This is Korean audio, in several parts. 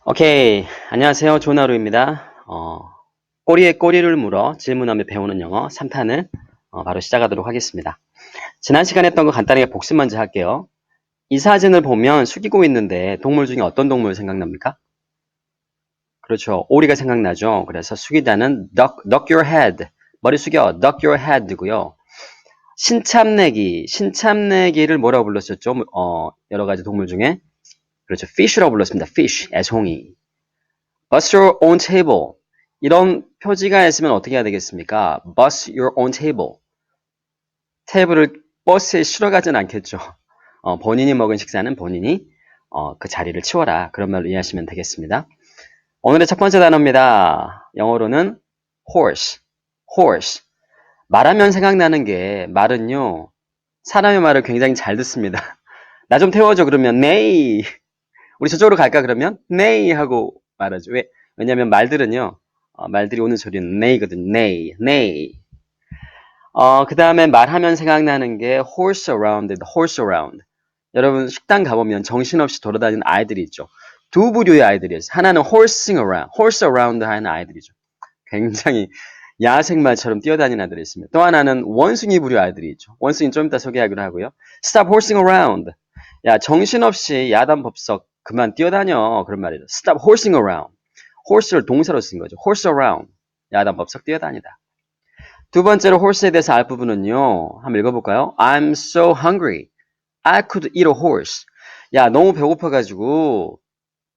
오케이. 안녕하세요. 조나루입니다. 꼬리에 꼬리를 물어 질문하며 배우는 영어 3탄을 바로 시작하도록 하겠습니다. 지난 시간에 했던 거 간단하게 복습 먼저 할게요. 이 사진을 보면 숙이고 있는데 동물 중에 어떤 동물 생각납니까? 그렇죠. 오리가 생각나죠. 그래서 숙이다는 duck your head. 머리 숙여. duck your head고요. 신참내기를 뭐라고 불렀었죠? 여러 가지 동물 중에. 그렇죠. fish라고 불렀습니다. fish, 애송이. Bus your own table. 이런 표지가 있으면 어떻게 해야 되겠습니까? Bus your own table. 테이블을 버스에 실어 가진 않겠죠. 본인이 먹은 식사는 본인이 그 자리를 치워라. 그런 말로 이해하시면 되겠습니다. 오늘의 첫 번째 단어입니다. 영어로는 horse. horse. 말하면 생각나는 게 말은요. 사람의 말을 굉장히 잘 듣습니다. 나 좀 태워줘 그러면 네이. 우리 저쪽으로 갈까 그러면 네이 하고 말하죠. 왜냐하면 말들은요. 말들이 오는 소리는 네이거든. 네이. 네이. 그 다음에 말하면 생각나는 게 horse around, horse around. 여러분 식당 가보면 정신없이 돌아다니는 아이들이 있죠. 두 부류의 아이들이 있어요. 하나는 horse around 하는 아이들이죠. 굉장히 야생말처럼 뛰어다니는 아이들이 있습니다. 또 하나는 원숭이 부류 아이들이 있죠. 원숭이는 좀 이따 소개하기로 하고요. Stop horsing around. 야, 정신없이 야단법석 그만 뛰어다녀. 그런 말이죠. Stop horsing around. horse를 동사로 쓴 거죠. horse around. 야단법석 뛰어다니다. 두 번째로 horse에 대해서 알 부분은요. 한번 읽어볼까요? I'm so hungry. I could eat a horse. 야, 너무 배고파가지고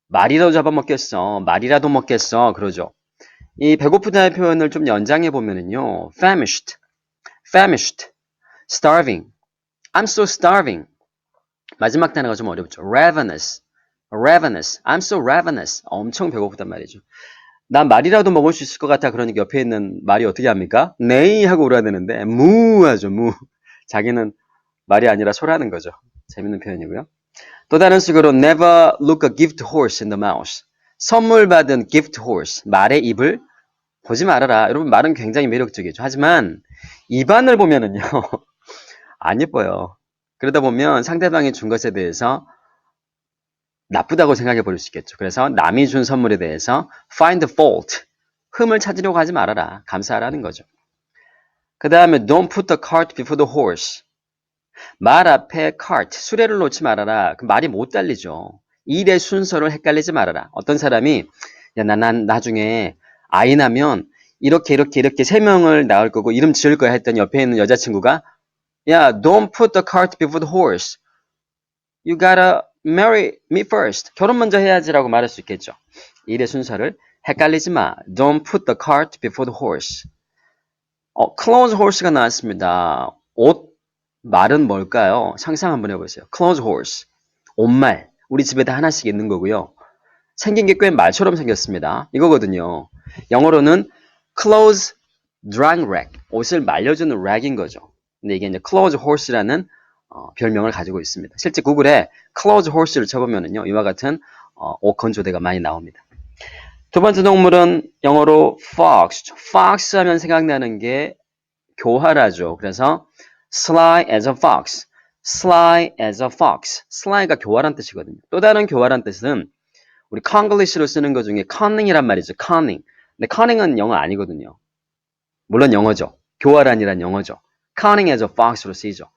말이라도 잡아먹겠어. 말이라도 먹겠어. 그러죠. 이 배고프다의 표현을 좀 연장해 보면은요. famished, starving. I'm so starving. 마지막 단어가 좀 어렵죠. ravenous. I'm so ravenous. 엄청 배고프단 말이죠. 난 말이라도 먹을 수 있을 것 같아. 그러니까 옆에 있는 말이 어떻게 합니까? 네이 하고 울어야 되는데 무 하죠. 무. 자기는 말이 아니라 소라는 거죠. 재밌는 표현이고요. 또 다른 식으로 never look a gift horse in the mouth. 선물 받은 gift horse. 말의 입을 보지 말아라. 여러분 말은 굉장히 매력적이죠. 하지만 입안을 보면은요. 안 예뻐요. 그러다 보면 상대방이 준 것에 대해서 나쁘다고 생각해 볼 수 있겠죠. 그래서 남이 준 선물에 대해서 find fault, 흠을 찾으려고 하지 말아라. 감사하라는 거죠. 그 다음에 don't put the cart before the horse. 말 앞에 cart, 수레를 놓지 말아라. 그 말이 못 달리죠. 일의 순서를 헷갈리지 말아라. 어떤 사람이 야, 난 나중에 아이 나면 이렇게 세 명을 낳을 거고 이름 지을 거야 했더니 옆에 있는 여자친구가 야, don't put the cart before the horse. You gotta marry me first. 결혼 먼저 해야지라고 말할 수 있겠죠. 일의 순서를 헷갈리지 마. Don't put the cart before the horse. clothes horse가 나왔습니다. 옷, 말은 뭘까요? 상상 한번 해보세요. clothes horse. 옷말. 우리 집에 다 하나씩 있는 거고요. 생긴 게 꽤 말처럼 생겼습니다. 이거거든요. 영어로는 clothes drying rack. 옷을 말려주는 rack인 거죠. 근데 이게 이제 clothes horse라는 별명을 가지고 있습니다. 실제 구글에 clothes horse를 쳐보면은요, 이와 같은 옷 건조대가 많이 나옵니다. 두 번째 동물은 영어로 fox. fox 하면 생각나는 게 교활하죠. 그래서 sly as a fox. sly as a fox. sly가 교활한 뜻이거든요. 또 다른 교활한 뜻은 우리 conglish로 쓰는 것 중에 cunning이란 말이죠. cunning. 근데 cunning은 영어 아니거든요. 물론 영어죠. 교활한이란 영어죠. cunning as a fox로 쓰이죠.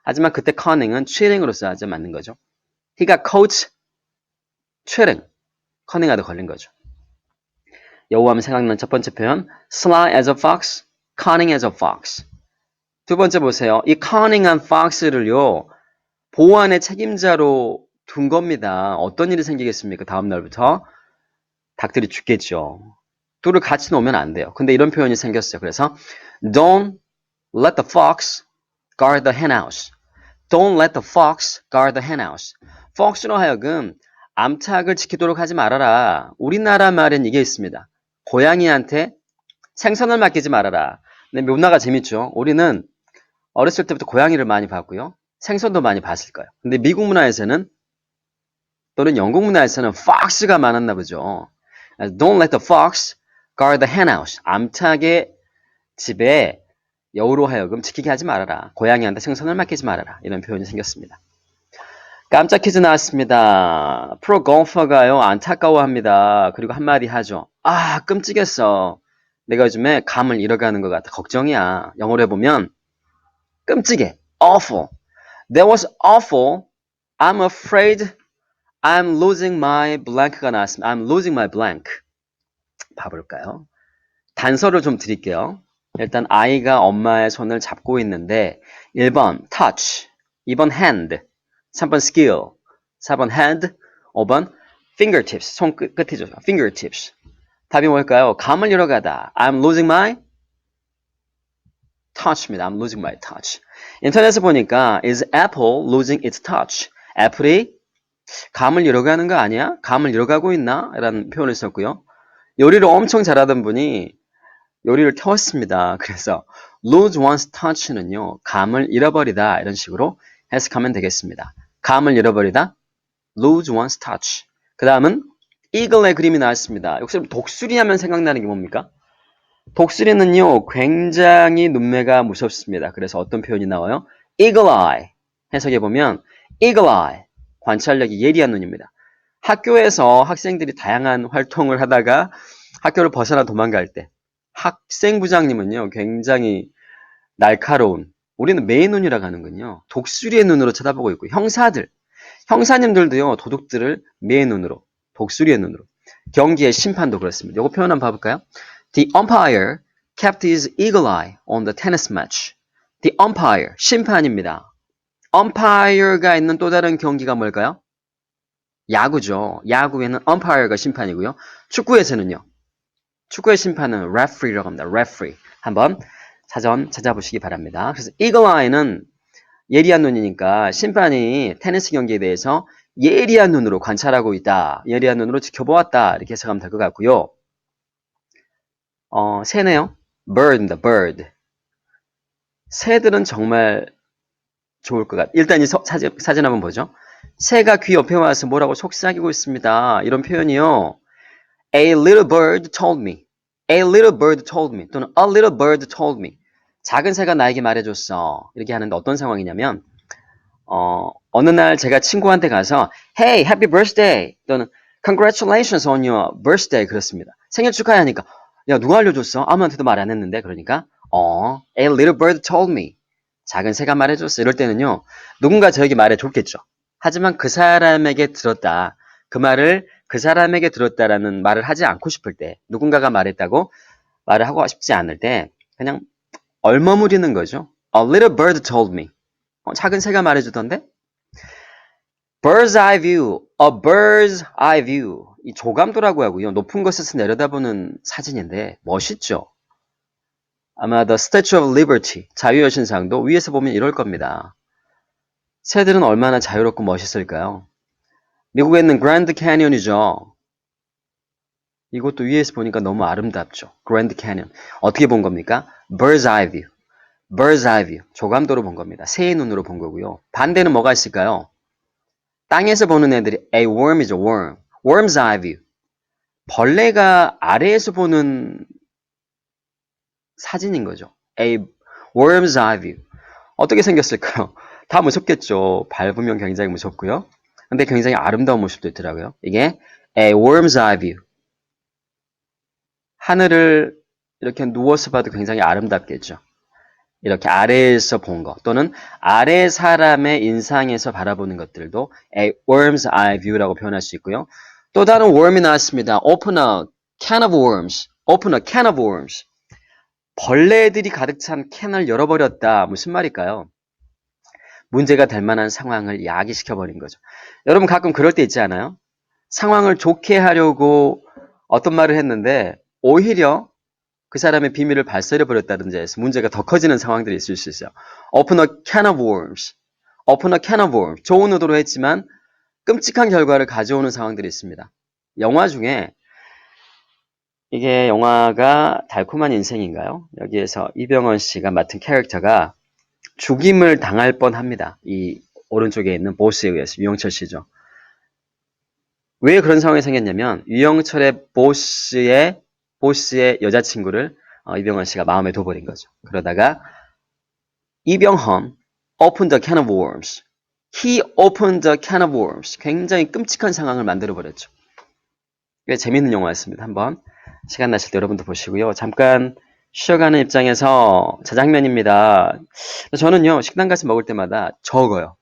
하지만 그때 cunning은 cheating으로 써야지 맞는 거죠. He got caught cheating. 커닝하다 걸린 거죠. 여우하면 생각나는 첫 번째 표현 sly as a fox, cunning as a fox. 두 번째 보세요. 이 cunning한 fox를요. 보안의 책임자로 둔 겁니다. 어떤 일이 생기겠습니까? 다음 날부터 닭들이 죽겠죠. 둘을 같이 놓으면 안 돼요. 근데 이런 표현이 생겼어요. 그래서 don't let the fox guard the henhouse. Don't let the fox guard the henhouse. fox로 하여금 암탉을 지키도록 하지 말아라. 우리나라 말엔 이게 있습니다. 고양이한테 생선을 맡기지 말아라. 근데 묘나가 재밌죠. 우리는 어렸을 때부터 고양이를 많이 봤고요. 생선도 많이 봤을 거예요. 근데 미국 문화에서는 또는 영국 문화에서는 fox가 많았나 보죠. Don't let the fox guard the henhouse. 암탉의 집에 여우로 하여금 지키게 하지 말아라. 고양이한테 생선을 맡기지 말아라. 이런 표현이 생겼습니다. 깜짝 퀴즈 나왔습니다. 프로 골퍼가요, 안타까워합니다. 그리고 한마디 하죠. 아, 끔찍했어. 내가 요즘에 감을 잃어가는 것 같아. 걱정이야. 영어로 해보면, 끔찍해. Awful. That was awful. I'm afraid I'm losing my blank가 나왔습니다. I'm losing my blank. 봐볼까요? 단서를 좀 드릴게요. 일단 아이가 엄마의 손을 잡고 있는데 1번 touch, 2번 hand, 3번 skill, 4번 hand, 5번 fingertips, 손 끝이죠. fingertips. 답이 뭘까요? 감을 잃어가다. I'm losing my touch입니다. I'm losing my touch. 인터넷에 보니까 is Apple losing its touch? 애플이 감을 잃어가는 거 아니야? 감을 잃어가고 있나? 라는 표현을 썼고요. 요리를 엄청 잘하던 분이 요리를 태웠습니다. 그래서 lose one's touch는요. 감을 잃어버리다 이런 식으로 해석하면 되겠습니다. 감을 잃어버리다 lose one's touch. 그 다음은 eagle의 그림이 나왔습니다. 혹시 독수리 하면 생각나는 게 뭡니까? 독수리는요. 굉장히 눈매가 무섭습니다. 그래서 어떤 표현이 나와요? eagle eye. 해석해보면 eagle eye. 관찰력이 예리한 눈입니다. 학교에서 학생들이 다양한 활동을 하다가 학교를 벗어나 도망갈 때 학생부장님은요, 굉장히 날카로운, 우리는 매의 눈이라고 하는군요. 독수리의 눈으로 쳐다보고 있고, 형사님들도요, 도둑들을 매의 눈으로, 독수리의 눈으로. 경기의 심판도 그렇습니다. 이거 표현 한번 봐볼까요? The umpire kept his eagle eye on the tennis match. The umpire, 심판입니다. umpire가 있는 또 다른 경기가 뭘까요? 야구죠. 야구에는 umpire가 심판이고요. 축구에서는요. 축구의 심판은 referee라고 합니다. referee. 한번 사전 찾아보시기 바랍니다. 그래서 eagle eye는 예리한 눈이니까 심판이 테니스 경기에 대해서 예리한 눈으로 관찰하고 있다. 예리한 눈으로 지켜보았다. 이렇게 해석하면 될 것 같고요. 새네요. bird입니다. bird. 새들은 정말 좋을 것 같아요. 일단 이 사진 한번 보죠. 새가 귀 옆에 와서 뭐라고 속삭이고 있습니다. 이런 표현이요. A little bird told me. A little bird told me. 또는 a little bird told me. 작은 새가 나에게 말해줬어. 이렇게 하는데 어떤 상황이냐면 어느 날 제가 친구한테 가서 Hey, happy birthday. 또는 Congratulations on your birthday. 그렇습니다. 생일 축하해 하니까 야, 누가 알려줬어? 아무한테도 말 안 했는데. 그러니까 A little bird told me. 작은 새가 말해줬어. 이럴 때는요. 누군가 저에게 말해줬겠죠. 하지만 그 사람에게 들었다. 그 말을 그 사람에게 들었다라는 말을 하지 않고 싶을 때, 누군가가 말했다고 말을 하고 싶지 않을 때 그냥 얼머무리는 거죠. A little bird told me. 작은 새가 말해주던데? Bird's eye view. A bird's eye view. 이 조감도라고 하고요. 높은 곳에서 내려다보는 사진인데 멋있죠? 아마 The Statue of Liberty, 자유여신상도 위에서 보면 이럴 겁니다. 새들은 얼마나 자유롭고 멋있을까요? 미국에 있는 그랜드 캐니언이죠. 이것도 위에서 보니까 너무 아름답죠. 그랜드 캐니언. 어떻게 본 겁니까? Bird's eye view. Bird's eye view. 조감도로 본 겁니다. 새의 눈으로 본 거고요. 반대는 뭐가 있을까요? 땅에서 보는 애들이 a worm이죠. worm. Worm's eye view. 벌레가 아래에서 보는 사진인 거죠. A worm's eye view. 어떻게 생겼을까요? 다 무섭겠죠. 밟으면 굉장히 무섭고요. 근데 굉장히 아름다운 모습도 있더라고요. 이게 a worm's eye view. 하늘을 이렇게 누워서 봐도 굉장히 아름답겠죠. 이렇게 아래에서 본 것 또는 아래 사람의 인상에서 바라보는 것들도 a worm's eye view라고 표현할 수 있고요. 또 다른 worm이 나왔습니다. Open a can of worms. Open a can of worms. 벌레들이 가득 찬 캔을 열어버렸다. 무슨 말일까요? 문제가 될 만한 상황을 야기시켜버린 거죠. 여러분 가끔 그럴 때 있지 않아요? 상황을 좋게 하려고 어떤 말을 했는데 오히려 그 사람의 비밀을 발설해버렸다든지 해서 문제가 더 커지는 상황들이 있을 수 있어요. Open a can of worms. Open a can of worms. 좋은 의도로 했지만 끔찍한 결과를 가져오는 상황들이 있습니다. 영화 중에 이게 영화가 달콤한 인생인가요? 여기에서 이병헌 씨가 맡은 캐릭터가 죽임을 당할 뻔합니다. 이 오른쪽에 있는 보스에 의해서 유영철 씨죠. 왜 그런 상황이 생겼냐면 유영철의 보스의 여자친구를 이병헌 씨가 마음에 둬버린 거죠. 그러다가 이병헌 opened a can of worms. He opened a can of worms. 굉장히 끔찍한 상황을 만들어버렸죠. 꽤 재밌는 영화였습니다. 한번 시간 나실 때 여러분도 보시고요. 잠깐 쉬어가는 입장에서 자장면입니다. 저는요, 식당 가서 먹을 때마다 적어요.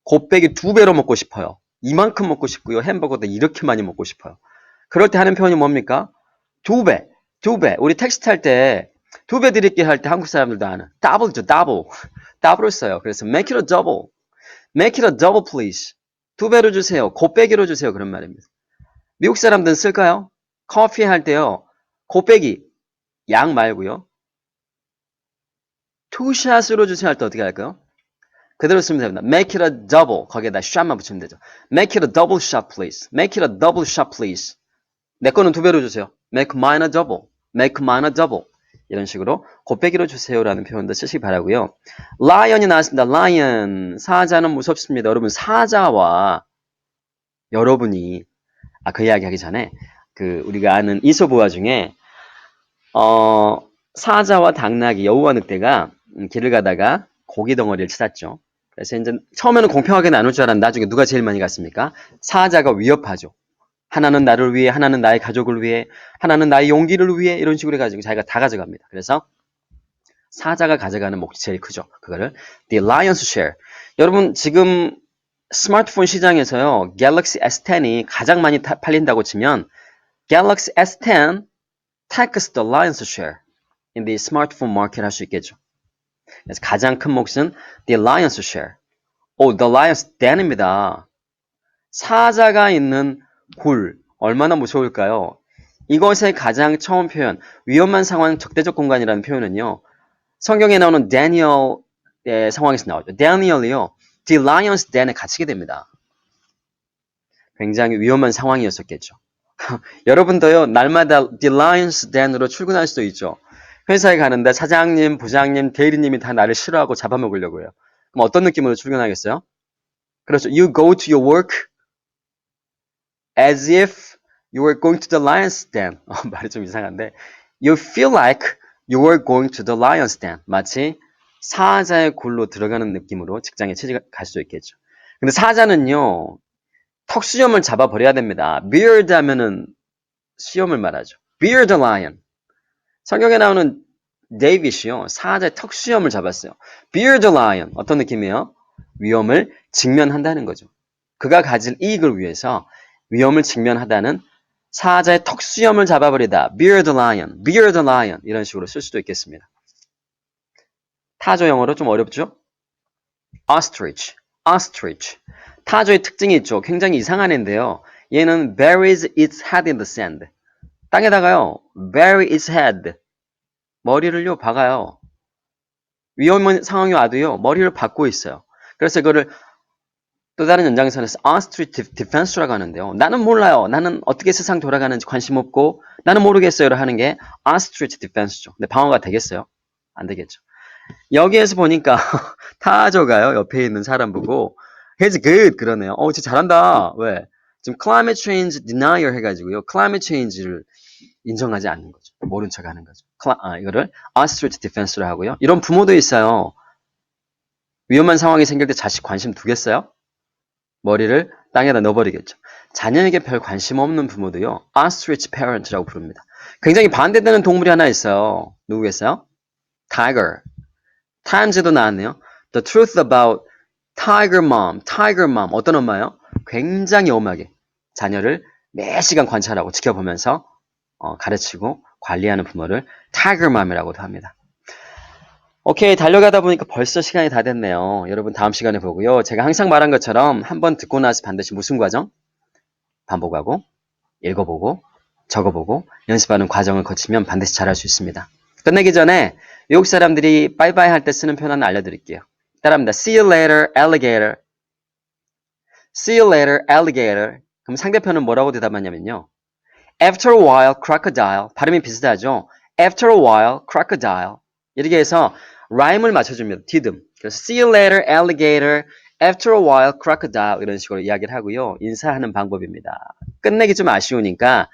곱빼기 2배로 먹고 싶어요. 이만큼 먹고 싶고요. 햄버거도 이렇게 많이 먹고 싶어요. 그럴 때 하는 표현이 뭡니까? 2배, 2배. 우리 택시 탈 때 2배 드릴게 할 때 한국 사람들도 아는 double죠, double. double을 써요. 그래서 make it a double. make it a double please. 2배로 주세요. 곱빼기로 주세요. 그런 말입니다. 미국 사람들은 쓸까요? 커피 할 때요. 곱빼기 양 말고요. 투샷으로 주세요 할 때 어떻게 할까요? 그대로 쓰면 됩니다. Make it a double. 거기에다 shot만 붙이면 되죠. Make it a double shot, please. Make it a double shot, please. 내 거는 2배로 주세요. Make mine a double. Make mine a double. 이런 식으로 곱빼기로 주세요라는 표현도 쓰시기 바라고요. Lion이 나왔습니다. Lion. 사자는 무섭습니다. 여러분 사자와 여러분이 그 이야기 하기 전에 우리가 아는 이솝우화 중에 사자와 당나귀, 여우와 늑대가 길을 가다가 고기 덩어리를 찾았죠. 그래서 이제 처음에는 공평하게 나눌 줄 알았는데 나중에 누가 제일 많이 갔습니까? 사자가 위협하죠. 하나는 나를 위해, 하나는 나의 가족을 위해, 하나는 나의 용기를 위해 이런 식으로 해가지고 자기가 다 가져갑니다. 그래서 사자가 가져가는 몫이 제일 크죠. 그거를 The Lion's Share. 여러분 지금 스마트폰 시장에서요. 갤럭시 S10이 가장 많이 팔린다고 치면 갤럭시 S10 takes the lion's share in the smartphone market 할 수 있겠죠. 그래서 가장 큰 몫은 the lion's share. the lion's den입니다. 사자가 있는 굴 얼마나 무서울까요? 이것의 가장 처음 표현 위험한 상황 적대적 공간이라는 표현은요. 성경에 나오는 다니엘의 상황에서 나오죠. 다니엘이요. the lion's den에 갇히게 됩니다. 굉장히 위험한 상황이었었겠죠. 여러분도요. 날마다 the lion's den으로 출근할 수도 있죠. 회사에 가는데 사장님, 부장님, 대리님이 다 나를 싫어하고 잡아먹으려고 해요. 그럼 어떤 느낌으로 출근하겠어요? 그렇죠. You go to your work as if you were going to the lion's den. 말이 좀 이상한데 You feel like you were going to the lion's den. 마치 사자의 굴로 들어가는 느낌으로 직장에 취직할 수 있겠죠. 근데 사자는요. 턱수염을 잡아버려야 됩니다. beard 하면은 수염을 말하죠. beard the lion. 성경에 나오는 데이빗이요. 사자의 턱수염을 잡았어요. beard the lion. 어떤 느낌이에요? 위험을 직면한다는 거죠. 그가 가질 이익을 위해서 위험을 직면하다는 사자의 턱수염을 잡아버리다. beard the lion. beard the lion. 이런 식으로 쓸 수도 있겠습니다. 타조 영어로 좀 어렵죠? ostrich. ostrich. 타조의 특징이 있죠. 굉장히 이상한 애인데요. 얘는 buries its head in the sand. 땅에다가요. bury its head. 머리를요. 박아요. 위험한 상황이 와도요. 머리를 박고 있어요. 그래서 이거를 또 다른 연장선에서 ostrich defense라고 하는데요. 나는 몰라요. 나는 어떻게 세상 돌아가는지 관심 없고 나는 모르겠어요. 하는 게 ostrich defense죠. 근데 방어가 되겠어요? 안 되겠죠. 여기에서 보니까 타조가요. 옆에 있는 사람 보고 he's good 그러네요. 진짜 잘한다. 왜? 지금 climate change denier 해가지고요. climate change를 인정하지 않는 거죠. 모른 척 하는 거죠. 이거를 ostrich defense로 하고요. 이런 부모도 있어요. 위험한 상황이 생길 때 자식 관심 두겠어요? 머리를 땅에다 넣어버리겠죠. 자녀에게 별 관심 없는 부모도요. ostrich parent라고 부릅니다. 굉장히 반대되는 동물이 하나 있어요. 누구겠어요? tiger. times에도 나왔네요. The truth about tiger mom. tiger mom. 어떤 엄마예요? 굉장히 엄하게 자녀를 매 시간 관찰하고 지켜보면서 가르치고 관리하는 부모를 tiger mom이라고도 합니다. 오케이, 달려가다 보니까 벌써 시간이 다 됐네요. 여러분 다음 시간에 보고요. 제가 항상 말한 것처럼 한번 듣고 나서 반드시 무슨 과정? 반복하고 읽어보고 적어보고 연습하는 과정을 거치면 반드시 잘할 수 있습니다. 끝내기 전에 외국 사람들이 바이바이 할 때 쓰는 표현 하나 알려드릴게요. 따라합니다. See you later, alligator. See you later, alligator. 그럼 상대편은 뭐라고 대답하냐면요. After a while, crocodile. 발음이 비슷하죠? After a while, crocodile. 이렇게 해서 라임을 맞춰줍니다. 디듬. 그래서 see you later, alligator. After a while, crocodile. 이런 식으로 이야기를 하고요. 인사하는 방법입니다. 끝내기 좀 아쉬우니까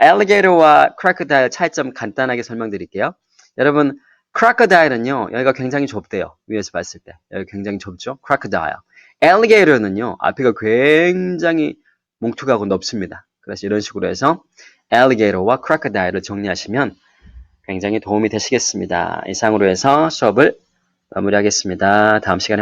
alligator와 crocodile 차이점 간단하게 설명드릴게요. 여러분, crocodile은요. 여기가 굉장히 좁대요. 위에서 봤을 때. 여기 굉장히 좁죠? crocodile. alligator는요, 앞에가 굉장히 뭉툭하고 넓습니다. 그래서 이런 식으로 해서 alligator와 crocodile을 정리하시면 굉장히 도움이 되시겠습니다. 이상으로 해서 수업을 마무리하겠습니다. 다음 시간에